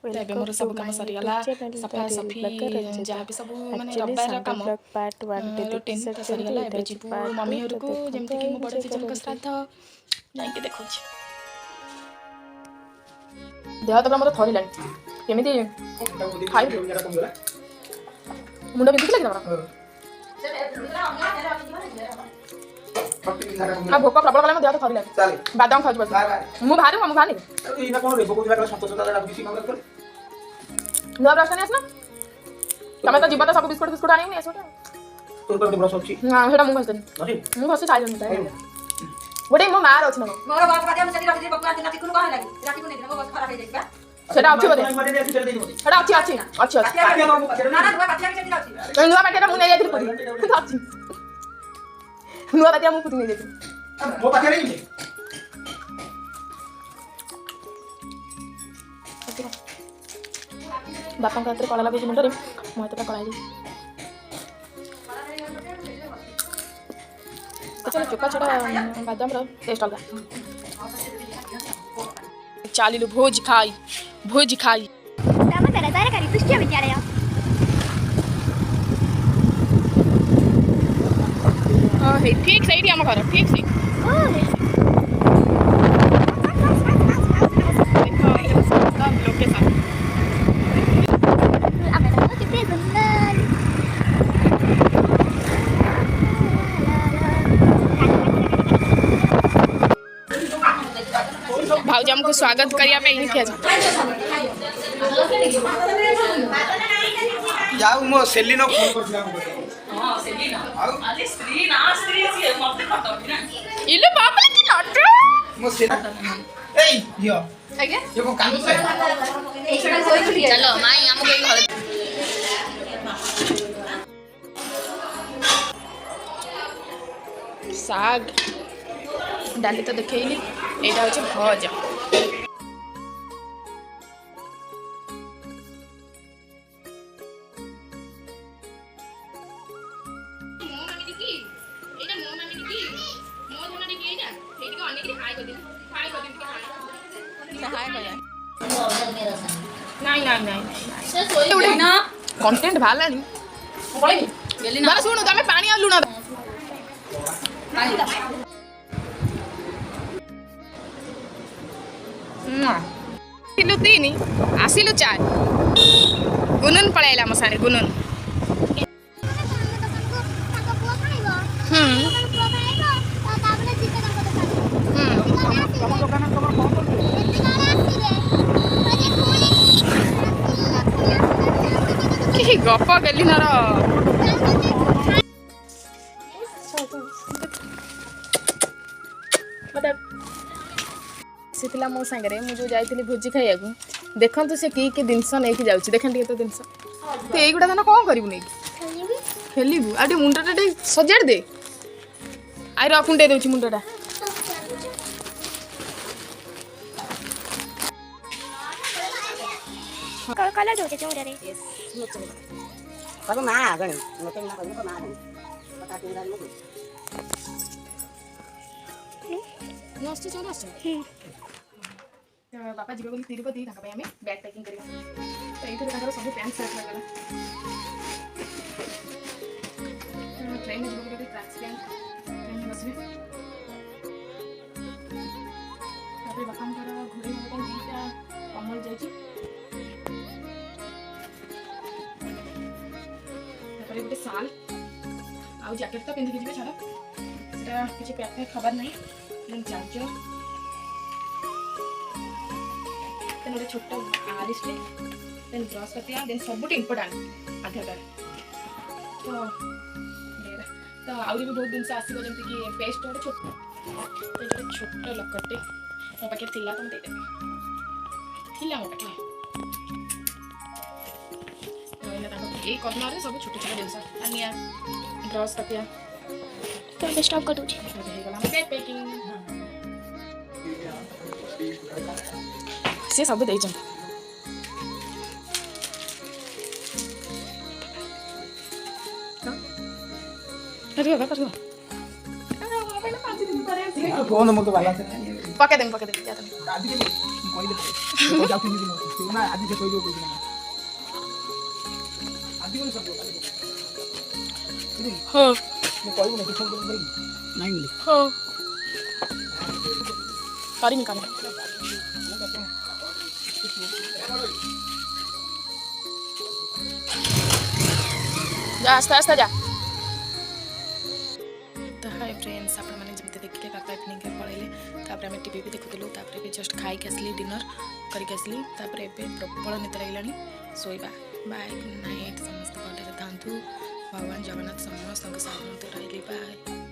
ଏବେ ମୋର ସବୁ କାମ ସରିଗଲା ସଫା ସଫି ଯାହା ବି ସବୁ ମାନେ ରବିବାର କାମ ରୁଟିନ୍ ତ ସରିଗଲା। ଏବେ ଯିବୁ ମମି ଘରକୁ, ଯେମିତିକି ମୋ ବଡ଼ ଜେଜେଙ୍କ ଶ୍ରାଦ୍ଧ ଯାଇକି ଦେଖୁଛି। ଦେହ ତ ମୋର ଥରିଲାଣି, କେମିତି ଖାଇବି? ମୁଣ୍ଡ ବିନ୍ଧୁଥିଲା କି ତମର? ଭୋକ ପ୍ରବଳ କଲା, ମୋ ଦେହ ତ ଥରିଲାଣି। ବାଦାମ ଖାଉଛି ବସି। ମୁଁ ବାହାରେ ମୁଁ ଖାଆନି। ନୂଆ ବ୍ରସ୍ ନେଇ ଆସୁନ। ତମେ ତ ଯିବ ତ ସବୁ ବିସ୍କୁଟ ଫିସ୍କୁଟ ଆଣିବି ଆସିବ। ସେଇଟା ମୁଁ ଘଷିଦେବି। ମୁଁ ଘଷି ଖାଇଦେବି। ଗୋଟେ ମୋ ମାଆର ଅଛି ନା ସେଟା ଅଛି ବୋଧେ? ସେଟା ଅଛି ଅଛି ଅଛି ଅଛି। ନୂଆ ପାଟିଟା ମୁଁ ନେଇଯାଇଥିଲି ପୁରୀ ଅଛି। ନୂଆ ପାଟିଆ ମୁଁ ପୁରୀ ନେଇଯାଇଥିଲି। ବାପାଙ୍କ ହାତରେ କଳା ଲାଗୁଛି ମୁଣ୍ଡରେ, ମୋ ହାତଟା କଳା ହେଇଯାଇଛି। ଚୋପା ଛଡ଼ା ବାଦାମର ଟେଷ୍ଟ ଅଲଗା। ଚାଲିଲୁ ଭୋଜି ଖାଇ, ଭୋଜି ଖାଇ। ଠିକ୍ ସେଇଠି ଆମ ଘର, ଠିକ୍ ସେଇଠି। भाउज हमको स्वागत करिया पे ही थे जाऊ मो सेलिनो फोन करथिला हां सेलिनो अरे स्त्री ना स्त्री सी मते खटबी ना इले बाप रे की नट मो सेल ए यो आगे ये को कांदु से चलो माई हमको एक घर साग डाली तो देखैली एटा होचे भजा कंटेंट भाला नहीं बाला सुनो तमे पानी आ लुणा आसिलु तीन आसिलु चार गुनन पळायला म साने गुनन कि गप गेली नार सिथिला मो संगे मु जो जाइथिली भोजी खाइया को देखंतु से की जिनस नहीं जाउची देखन टिके तो जिनस तो एगुडा तने कोन करिवु नै खेलिबु आटी मुंडटा टे सजाड़ दे आइ र कुंडे देउची मुंडटा कलर दो चोरे रे बाबा मा गणी मते ना करू को मा गणी पता तिरा नु नष्ट छ नष्ट बापा जीव बोली तिरुपति ताका पे हमें बैग पैकिंग करिया तो एथे ताकर सब पैंट शर्ट लागला ट्रेन में जीव बोली ट्रैक्स पैंट ट्रेन में बसबे तापर बापा कर घोड़े में दीटा कमल जाई गोटे साल आउ जैकेट तो पिंधिक जी छाड़ से किसी पैक पैक खबर नहीं देन चार्जर देन गोटे छोटा आरिस्टे देन ब्रश कटिया देन सब इम्पोर्टाट आधार कार्ड तो आउरी भी बहुत दिन से आसो जमी कि पेस्ट गोटे छोट लकटे मो पाखे थी तो मुझे मो पाखे ये कॉर्नर सब छोटे छोटे जिनस आनिया ब्रश कटिया तो मैं स्टॉप कर दूची बैग पैकिंग से सब दे जम अरे बाबा कर फोन मो तो वाला से पके दे जा तुम କହିଲେ ତ ଯାଉ 3 ଦିନ ଅଛି ନା ଆଜି ସେ କହିବ କୋଉ ଦିନ ଆଜି ବୋଲି ସବୁ ହଁ ମୁଁ କହିବୁ ନା କିଛି ଦେଇ ନାଇଁ ମିଲେ ହଁ କରିମି କରିମି जा आस्ते आस्ते जा तो हाय फ्रेंड्स आपण मैंने जब देखिले पापा इवनिंग के पळेले तापर हम टीवी भी देखुतलु तापर भी जस्ट खाई के असली डिनर करके असली तापर एबे प्रबल निद लागलानी सोइबा बाय गुड नाइट समस्त बर्थडे थांतु भगवान जगन्नाथ समस्त साथ रहले बाय।